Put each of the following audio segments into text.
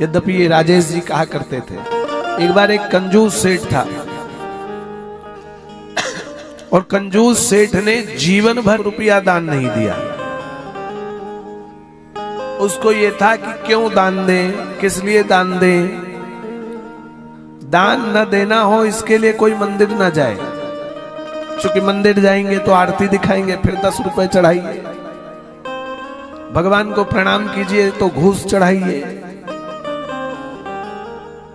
यद्यपि ये राजेश जी कहा करते थे। एक बार एक कंजूस सेठ था और कंजूस सेठ ने जीवन भर रुपया दान नहीं दिया। उसको ये था कि क्यों दान दें, किस लिए दान दें। दान न देना हो इसके लिए कोई मंदिर न जाए, क्योंकि मंदिर जाएंगे तो आरती दिखाएंगे, फिर 10 रुपए चढ़ाइए। भगवान को प्रणाम कीजिए तो घूस चढ़ाइए।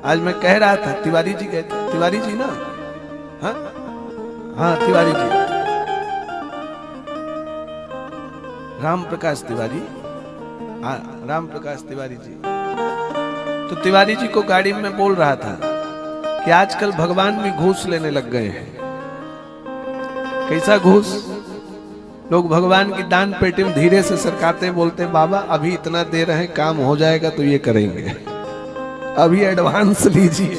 आज मैं कह रहा था, तिवारी जी कहते, तिवारी जी ना, हाँ हाँ तिवारी जी, राम प्रकाश तिवारी, हाँ राम प्रकाश तिवारी जी। तो तिवारी जी को गाड़ी में बोल रहा था कि आजकल भगवान भी घूस लेने लग गए हैं। कैसा घूस? लोग भगवान की दान पेटी में धीरे से सरकाते, बोलते बाबा अभी इतना दे रहे हैं, काम हो जाएगा तो ये करेंगे, अभी एडवांस लीजिए,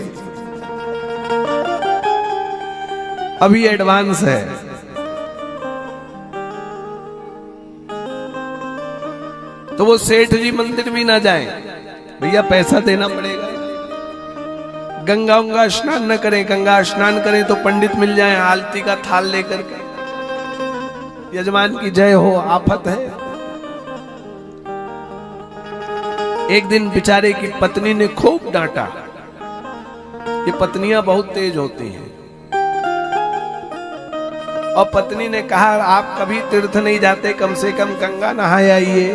अभी एडवांस है। तो वो सेठ जी मंदिर भी ना जाएं, भैया पैसा देना पड़ेगा। गंगा स्नान न करें, गंगा स्नान करें तो पंडित मिल जाएं आलती का थाल लेकर के, यजमान की जय हो, आफत है। एक दिन बेचारे की पत्नी ने खूब डांटा। ये पत्नियां बहुत तेज होती हैं। और पत्नी ने कहा आप कभी तीर्थ नहीं जाते, कम से कम गंगा नहाए आइए,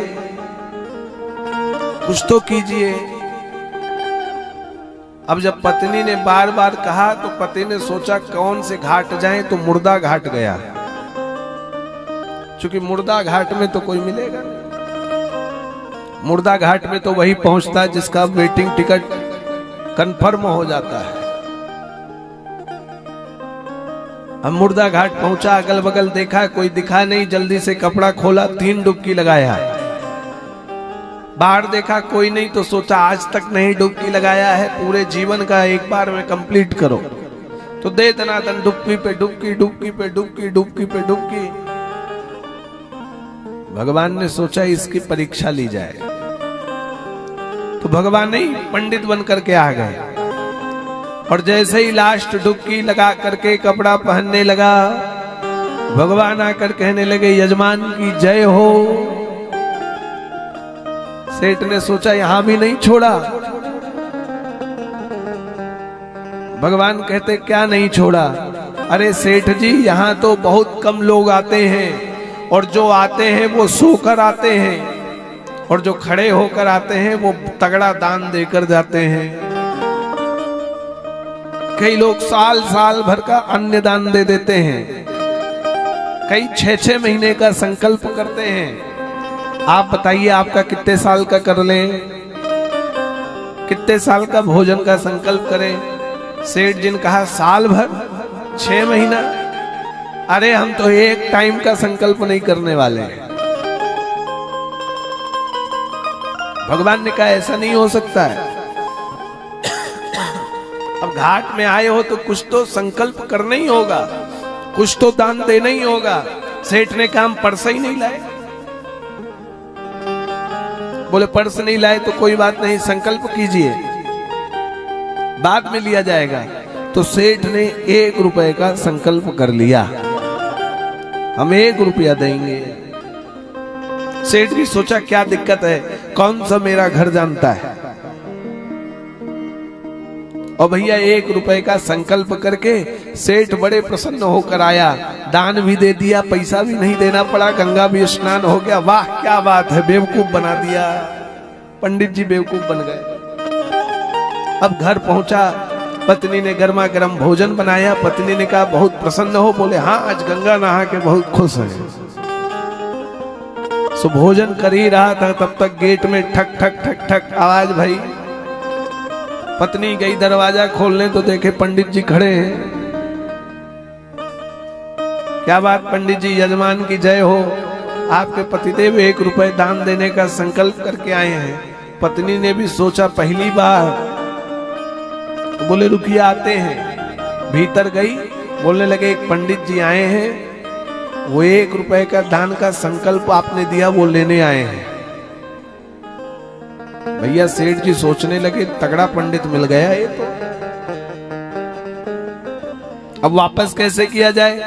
कुछ तो कीजिए। अब जब पत्नी ने बार बार कहा तो पति ने सोचा कौन से घाट जाएं, तो मुर्दा घाट गया, क्योंकि मुर्दा घाट में तो कोई मिलेगा नहीं। मुर्दा घाट में तो वही पहुंचता है जिसका वेटिंग टिकट कंफर्म हो जाता है। हम मुर्दा घाट पहुंचा, अगल बगल देखा, कोई दिखा नहीं, जल्दी से कपड़ा खोला, 3 डुबकी लगाया। बाहर देखा कोई नहीं, तो सोचा आज तक नहीं डुबकी लगाया है, पूरे जीवन का एक बार में कंप्लीट करो। तो दे दनादन डुबकी पे डुबकी, डुबकी पे डुबकी, डुबकी पे डुबकी। भगवान ने सोचा इसकी परीक्षा ली जाए, तो भगवान नहीं पंडित बन करके आ गए। और जैसे ही लास्ट डुबकी लगा करके कपड़ा पहनने लगा, भगवान आकर कहने लगे यजमान की जय हो। सेठ ने सोचा यहां भी नहीं छोड़ा। भगवान कहते क्या नहीं छोड़ा? अरे सेठ जी यहां तो बहुत कम लोग आते हैं, और जो आते हैं वो सोकर आते हैं, और जो खड़े होकर आते हैं वो तगड़ा दान देकर जाते हैं। कई लोग साल साल भर का अन्न दान दे देते हैं, कई 6-6 महीने का संकल्प करते हैं। आप बताइए आपका कितने साल का कर लें, कितने साल का भोजन का संकल्प करें? सेठ जी ने कहा साल भर, 6 महीना। अरे हम तो एक टाइम का संकल्प नहीं करने वाले हैं। भगवान ने कहा ऐसा नहीं हो सकता है। अब घाट में आए हो तो कुछ तो संकल्प करना ही होगा, कुछ तो दान देना ही होगा। सेठ ने कहा हम पर्स ही नहीं लाए। बोले पर्स नहीं लाए तो कोई बात नहीं, संकल्प कीजिए, बाद में लिया जाएगा। तो सेठ ने 1 रुपए का संकल्प कर लिया, हम 1 रुपया देंगे। सेठ भी सोचा क्या दिक्कत है, कौन सा मेरा घर जानता है। और भैया 1 रुपए का संकल्प करके सेठ बड़े प्रसन्न होकर आया, दान भी दे दिया, पैसा भी नहीं देना पड़ा, गंगा भी स्नान हो गया। वाह क्या बात है, बेवकूफ बना दिया, पंडित जी बेवकूफ बन गए। अब घर पहुंचा, पत्नी ने गर्मा गर्म भोजन बनाया। पत्नी ने कहा बहुत प्रसन्न हो? बोले हाँ आज गंगा नहा के बहुत खुश है। सो भोजन कर ही रहा था, तब तक गेट में ठक ठक ठक ठक आवाज भई। पत्नी गई दरवाजा खोलने तो देखे पंडित जी खड़े हैं। क्या बात पंडित जी, यजमान की जय हो, आपके पतिदेव 1 रुपए दान देने का संकल्प करके आए हैं। पत्नी ने भी सोचा पहली बार, तो बोले रुकिए आते हैं। भीतर गई, बोलने लगे एक पंडित जी आए हैं, वो 1 रुपए का दान का संकल्प आपने दिया वो लेने आए हैं। भैया सेठ जी सोचने लगे तगड़ा पंडित मिल गया ये तो, अब वापस कैसे किया जाए?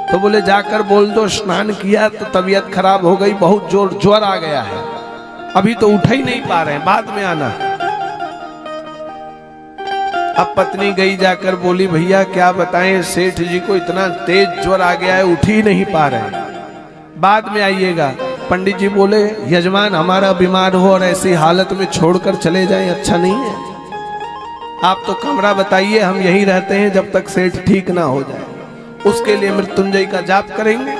तो बोले जाकर बोल दो स्नान किया तो तबीयत खराब हो गई, बहुत जोर ज्वर आ गया है, अभी तो उठ ही नहीं पा रहे हैं, बाद में आना। अब पत्नी गई जाकर बोली भैया क्या बताएं, सेठ जी को इतना तेज ज्वर आ गया है, उठ ही नहीं पा रहे हैं, बाद में आइएगा। पंडित जी बोले यजमान हमारा बीमार हो और ऐसी हालत में छोड़कर चले जाएं अच्छा नहीं है, आप तो कमरा बताइए, हम यहीं रहते हैं जब तक सेठ ठीक ना हो जाए, उसके लिए मृत्युंजय का जाप करेंगे।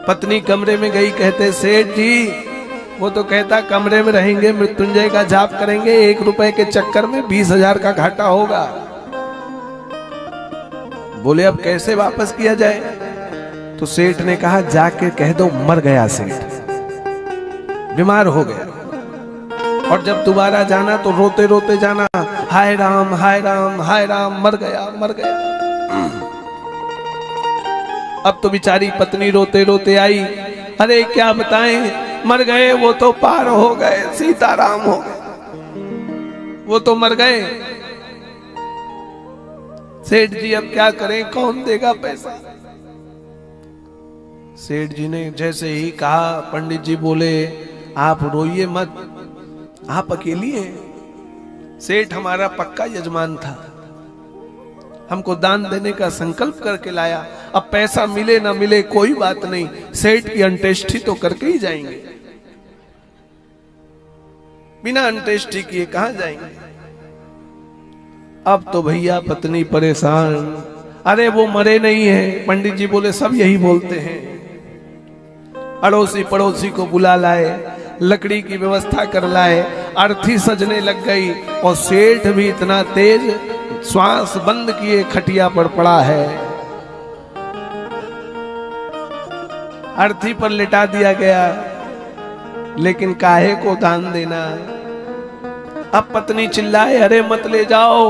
पत्नी कमरे में गई, कहते सेठ जी, वो तो कहता कमरे में रहेंगे मृत्युंजय का जाप करेंगे, 1 रुपए के चक्कर में 20,000 का घाटा होगा। बोले अब कैसे वापस किया जाए? तो सेठ ने कहा जाके कह दो मर गया सेठ, बीमार हो गया, और जब दोबारा जाना तो रोते रोते जाना, हाय राम हाय राम हाय राम, मर गया मर गया। अब तो बेचारी पत्नी रोते रोते आई, अरे क्या बताएं, मर गए, वो तो पार हो गए, सीताराम हो गए, वो तो मर गए। सेठ जी अब क्या करें, कौन देगा पैसा? सेठ जी ने जैसे ही कहा, पंडित जी बोले आप रोइए मत, आप अकेली हैं, सेठ हमारा पक्का यजमान था, हमको दान देने का संकल्प करके लाया, अब पैसा मिले ना मिले कोई बात नहीं, सेठ की अंत्येष्टि तो करके ही जाएंगे, बिना अंत्येष्टि किए कहां जाएंगे? अब तो भैया पत्नी परेशान, अरे वो मरे नहीं है, पंडित जी बोले सब यही बोलते हैं, अड़ोसी पड़ोसी को बुला लाए, लकड़ी की व्यवस्था कर लाए, अर्थी सजने लग गई, और सेठ भी इतना तेज श्वास बंद किए खटिया पर पड़ा है, अर्थी पर लिटा दिया गया, लेकिन काहे को दान देना? अब पत्नी चिल्लाए अरे मत ले जाओ,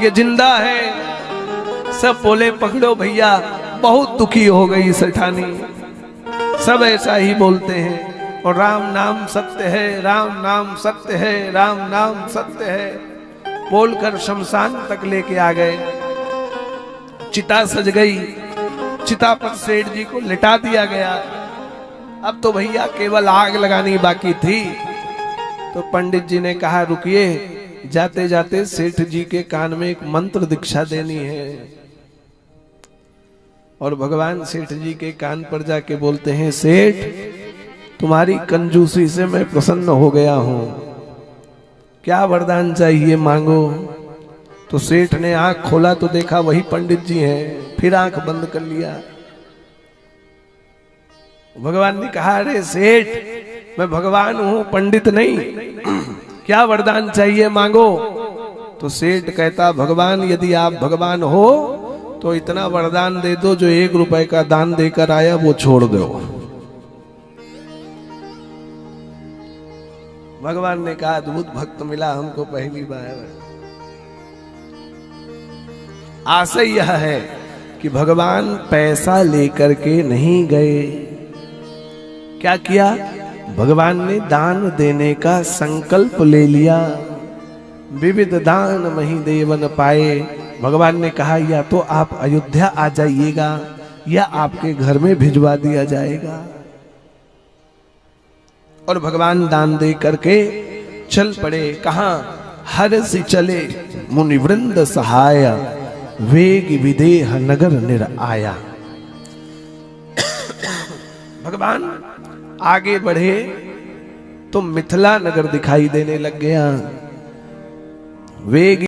ये जिंदा है। सब बोले पकड़ो भैया, बहुत दुखी हो गई सेठानी, सब ऐसा ही बोलते हैं, और राम नाम सत्य है, राम नाम सत्य है, राम नाम सत्य है बोलकर शमशान तक लेके आ गए। चिता सज गई, चिता पर सेठ जी को लिटा दिया गया। अब तो भैया केवल आग लगानी बाकी थी। तो पंडित जी ने कहा रुकिए, जाते जाते सेठ जी के कान में एक मंत्र दीक्षा देनी है। और भगवान सेठ जी के कान पर जाके बोलते हैं, सेठ तुम्हारी कंजूसी से मैं प्रसन्न हो गया हूं, क्या वरदान चाहिए मांगो। तो सेठ ने आंख खोला तो देखा वही पंडित जी हैं, फिर आंख बंद कर लिया। भगवान ने कहा अरे सेठ मैं भगवान हूं, पंडित नहीं, क्या वरदान चाहिए मांगो। तो सेठ कहता भगवान यदि आप भगवान हो तो इतना वरदान दे दो, जो 1 रुपए का दान देकर आया वो छोड़ दो। भगवान ने कहा अद्भुत भक्त मिला हमको पहली बार। आशय यह है कि भगवान पैसा लेकर के नहीं गए, क्या किया, भगवान ने दान देने का संकल्प ले लिया। विविध दान मही देवन पाए। भगवान ने कहा या तो आप अयोध्या आ जाइएगा या आपके घर में भिजवा दिया जाएगा। और भगवान दान दे करके चल पड़े। कहां, हरसि चले मुनिवृंद सहाय, वेग विदेह नगर निर आया। भगवान आगे बढ़े तो मिथिला नगर दिखाई देने लग गया। वेग